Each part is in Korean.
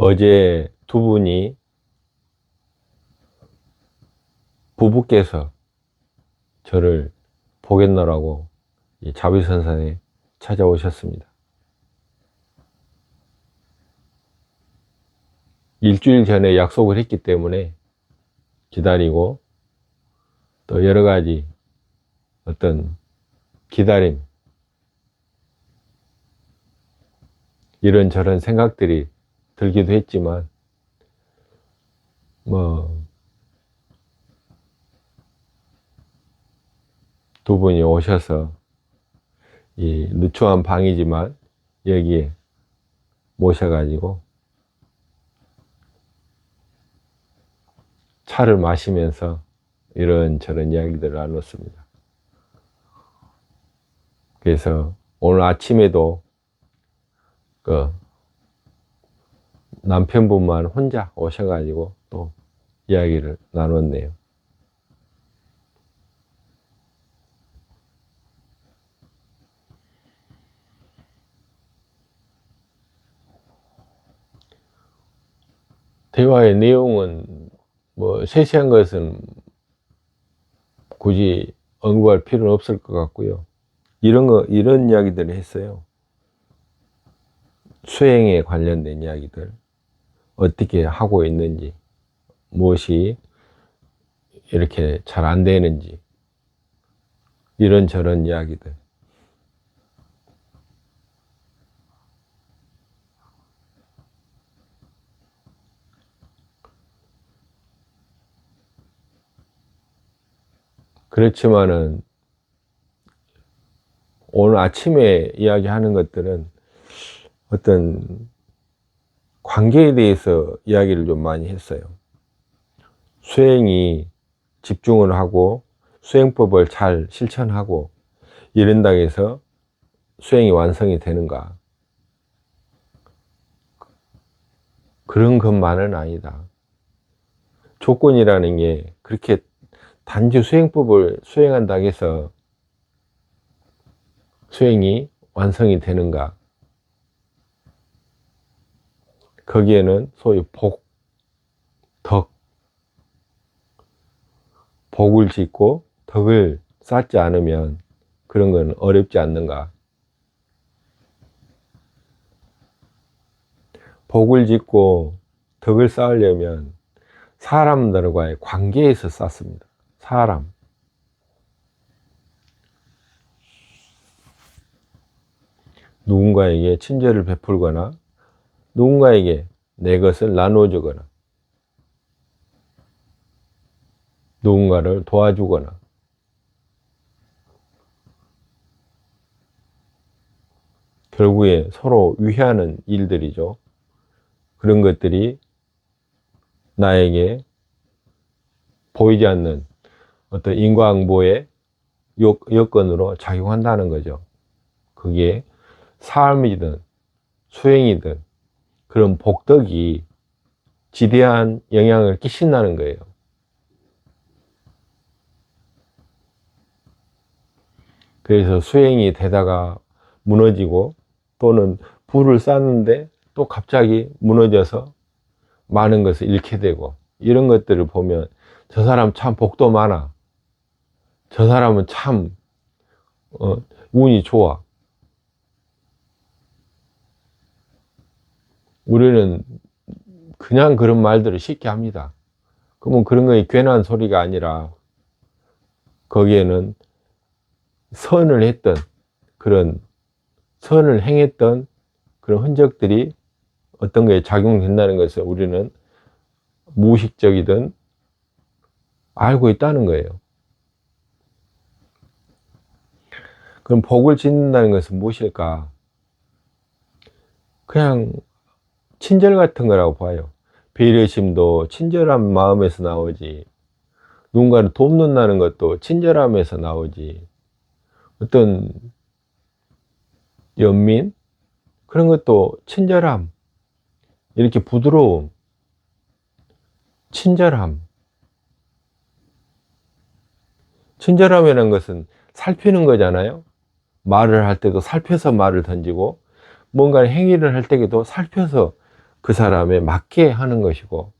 어제 두 분이 부부께서 저를 보겠노라고 자비선상에 찾아오셨습니다. 일주일 전에 약속을 했기 때문에 기다리고, 또 여러 가지 어떤 기다림, 이런저런 생각들이 들기도 했지만, 두 분이 오셔서 이 누추한 방이지만 여기에 모셔가지고 차를 마시면서 이런저런 이야기들을 나눴습니다. 그래서 오늘 아침에도 그 남편분만 혼자 오셔가지고 또 이야기를 나눴네요. 대화의 내용은 세세한 것은 굳이 언급할 필요는 없을 것 같고요. 이런 이야기들을 했어요. 수행에 관련된 이야기들, 어떻게 하고 있는지, 무엇이 이렇게 잘 안 되는지, 이런저런 이야기들. 그렇지만은 오늘 아침에 이야기하는 것들은 어떤 관계에 대해서 이야기를 좀 많이 했어요. 수행이 집중을 하고 수행법을 잘 실천하고 이런다고 해서 수행이 완성이 되는가? 그런 것만은 아니다. 조건이라는 게 그렇게 단지 수행법을 수행한다고 해서 수행이 완성이 되는가? 거기에는 소위 복, 덕, 복을 짓고 덕을 쌓지 않으면 그런 건 어렵지 않는가? 복을 짓고 덕을 쌓으려면 사람들과의 관계에서 쌓습니다. 사람. 누군가에게 친절을 베풀거나 누군가에게 내 것을 나눠주거나 누군가를 도와주거나 결국에 서로 위하는 일들이죠. 그런 것들이 나에게 보이지 않는 어떤 인과응보의 여건으로 작용한다는 거죠. 그게 삶이든 수행이든 그런 복덕이 지대한 영향을 끼친다는 거예요. 그래서 수행이 되다가 무너지고 또는 불을 쌓는데 또 갑자기 무너져서 많은 것을 잃게 되고 이런 것들을 보면 저 사람 참 복도 많아. 저 사람은 참 운이 좋아. 우리는 그냥 그런 말들을 쉽게 합니다. 그러면 그런 게 괜한 소리가 아니라 거기에는 선을 했던 그런 선을 행했던 그런 흔적들이 어떤 거에 작용된다는 것을 우리는 무의식적이든 알고 있다는 거예요. 그럼 복을 짓는다는 것은 무엇일까? 그냥 친절 같은 거라고 봐요. 배려심도 친절한 마음에서 나오지. 누군가를 돕는다는 것도 친절함에서 나오지. 어떤 연민? 그런 것도 친절함. 이렇게 부드러움. 친절함. 친절함이라는 것은 살피는 거잖아요. 말을 할 때도 살펴서 말을 던지고 뭔가 행위를 할 때에도 살펴서 그 사람에 맞게 하는 것이고,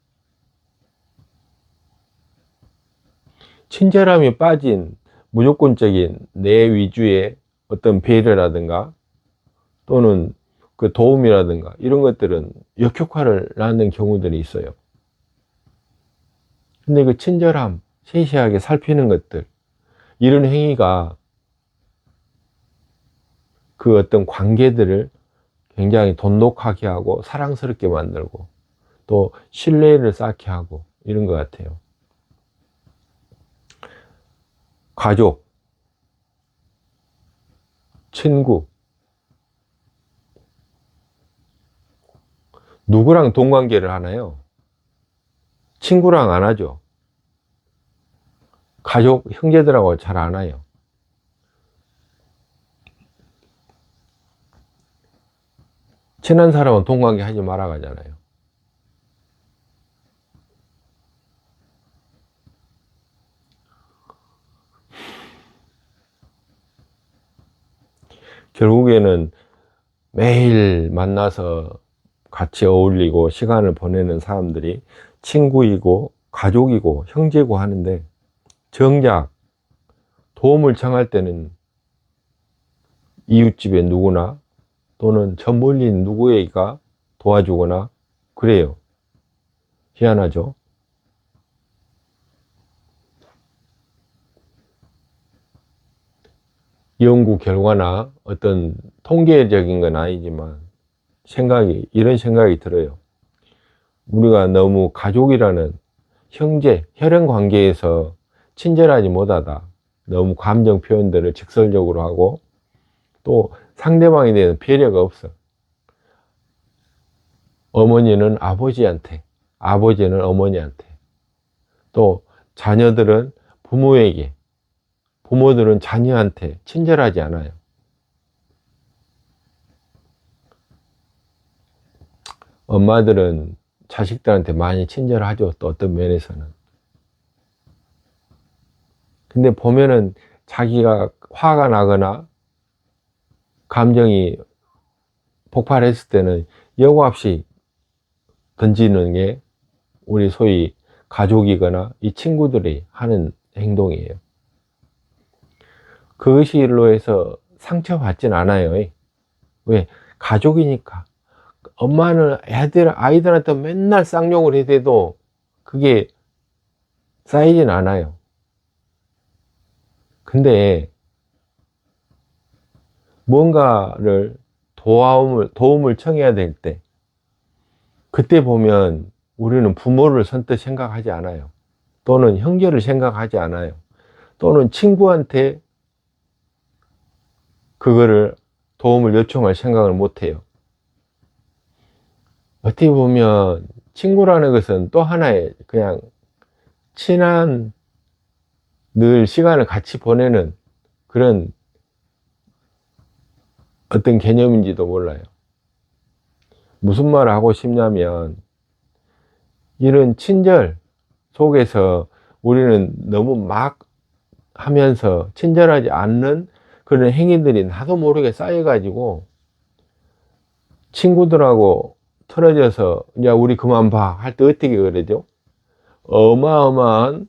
친절함이 빠진 무조건적인 내 위주의 어떤 배려라든가 또는 그 도움이라든가 이런 것들은 역효과를 낳는 경우들이 있어요. 근데 그 친절함, 세세하게 살피는 것들, 이런 행위가 그 어떤 관계들을 굉장히 돈독하게 하고 사랑스럽게 만들고 또 신뢰를 쌓게 하고 이런 것 같아요. 가족, 친구, 누구랑 동관계를 하나요? 친구랑 안 하죠. 가족, 형제들하고 잘 안 해요. 친한 사람은 동관계 하지 말아 가잖아요. 결국에는 매일 만나서 같이 어울리고 시간을 보내는 사람들이 친구이고 가족이고 형제고 하는데, 정작 도움을 청할 때는 이웃집의 누구나 또는 저 멀리 누구에게가 도와주거나 그래요. 희한하죠? 연구 결과나 어떤 통계적인 건 아니지만 이런 생각이 들어요. 우리가 너무 가족이라는 형제, 혈연 관계에서 친절하지 못하다. 너무 감정 표현들을 직설적으로 하고 또 상대방에 대한 배려가 없어. 어머니는 아버지한테, 아버지는 어머니한테, 또 자녀들은 부모에게, 부모들은 자녀한테 친절하지 않아요. 엄마들은 자식들한테 많이 친절하죠. 또 어떤 면에서는. 근데 보면은 자기가 화가 나거나 감정이 폭발했을 때는 여과 없이 던지는 게 우리 소위 가족이거나 이 친구들이 하는 행동이에요. 그것일로 해서 상처받진 않아요. 왜? 가족이니까. 엄마는 아이들한테 맨날 쌍욕을 해대도 그게 쌓이진 않아요. 근데 뭔가를 도움을 청해야 될 때, 그때 보면 우리는 부모를 선뜻 생각하지 않아요. 또는 형제를 생각하지 않아요. 또는 친구한테 그거를 도움을 요청할 생각을 못 해요. 어떻게 보면 친구라는 것은 또 하나의 그냥 친한, 늘 시간을 같이 보내는 그런 어떤 개념인지도 몰라요. 무슨 말을 하고 싶냐면, 이런 친절 속에서 우리는 너무 막 하면서 친절하지 않는 그런 행위들이 나도 모르게 쌓여가지고 친구들하고 틀어져서 야 우리 그만 봐 할 때 어떻게 그러죠? 어마어마한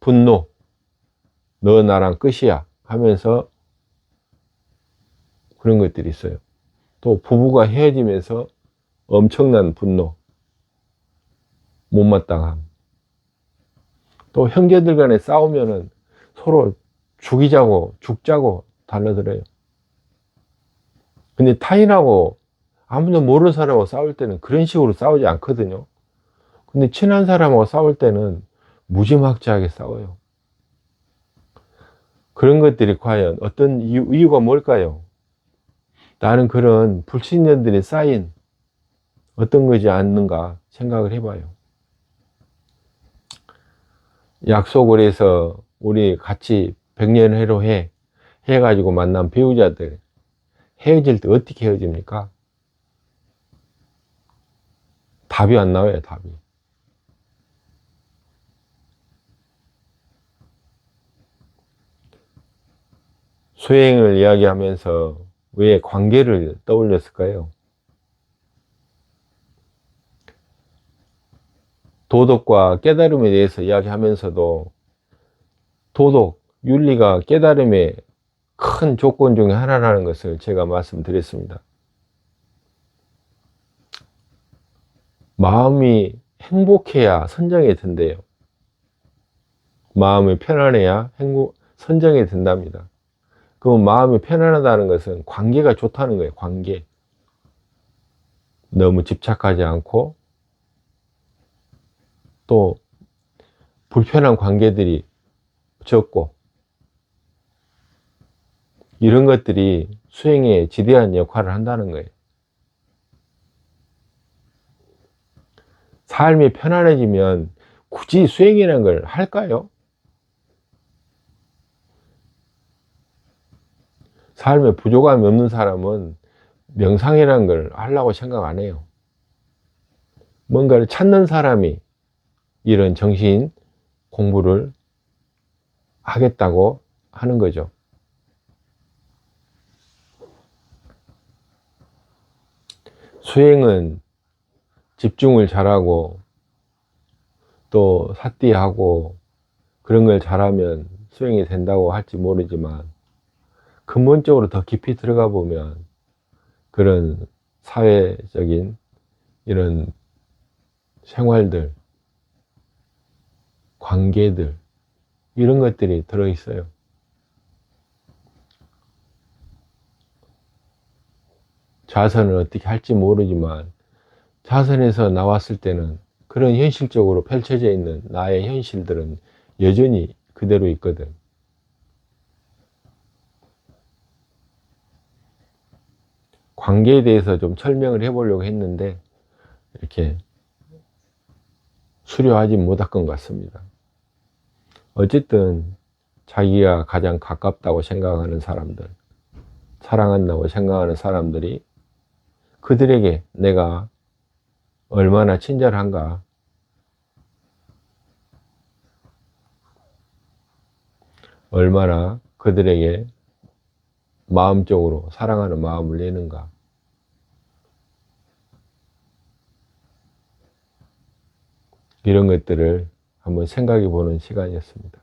분노, 너 나랑 끝이야 하면서 그런 것들이 있어요. 또 부부가 헤어지면서 엄청난 분노, 못마땅함. 또 형제들 간에 싸우면은 서로 죽자고 달라들어요. 근데 타인하고 아무도 모르는 사람하고 싸울 때는 그런 식으로 싸우지 않거든요. 근데 친한 사람하고 싸울 때는 무지막지하게 싸워요. 그런 것들이 과연 어떤 이유가 뭘까요? 나는 그런 불신념들이 쌓인 어떤 거지 않는가 생각을 해봐요. 약속을 해서 우리 같이 100년 해로 해가지고 만난 배우자들 헤어질 때 어떻게 헤어집니까? 답이 안 나와요, 답이. 소행을 이야기하면서 왜 관계를 떠올렸을까요? 도덕과 깨달음에 대해서 이야기하면서도 도덕, 윤리가 깨달음의 큰 조건 중에 하나라는 것을 제가 말씀드렸습니다. 마음이 행복해야 선정이 된대요. 마음이 편안해야 선정이 된답니다. 그럼 마음이 편안하다는 것은 관계가 좋다는 거예요. 관계. 너무 집착하지 않고 또 불편한 관계들이 적고 이런 것들이 수행에 지대한 역할을 한다는 거예요. 삶이 편안해지면 굳이 수행이라는 걸 할까요? 삶에 부족함이 없는 사람은 명상이라는 걸 하려고 생각 안 해요. 뭔가를 찾는 사람이 이런 정신 공부를 하겠다고 하는 거죠. 수행은 집중을 잘하고 또 삿디하고 그런 걸 잘하면 수행이 된다고 할지 모르지만 근본적으로 더 깊이 들어가 보면 그런 사회적인 이런 생활들, 관계들 이런 것들이 들어있어요. 자선을 어떻게 할지 모르지만 자선에서 나왔을 때는 그런 현실적으로 펼쳐져 있는 나의 현실들은 여전히 그대로 있거든. 관계에 대해서 좀 설명을 해보려고 했는데 이렇게 수료하지 못할 것 같습니다. 어쨌든 자기가 가장 가깝다고 생각하는 사람들, 사랑한다고 생각하는 사람들이 그들에게 내가 얼마나 친절한가, 얼마나 그들에게 마음적으로 사랑하는 마음을 내는가. 이런 것들을 한번 생각해 보는 시간이었습니다.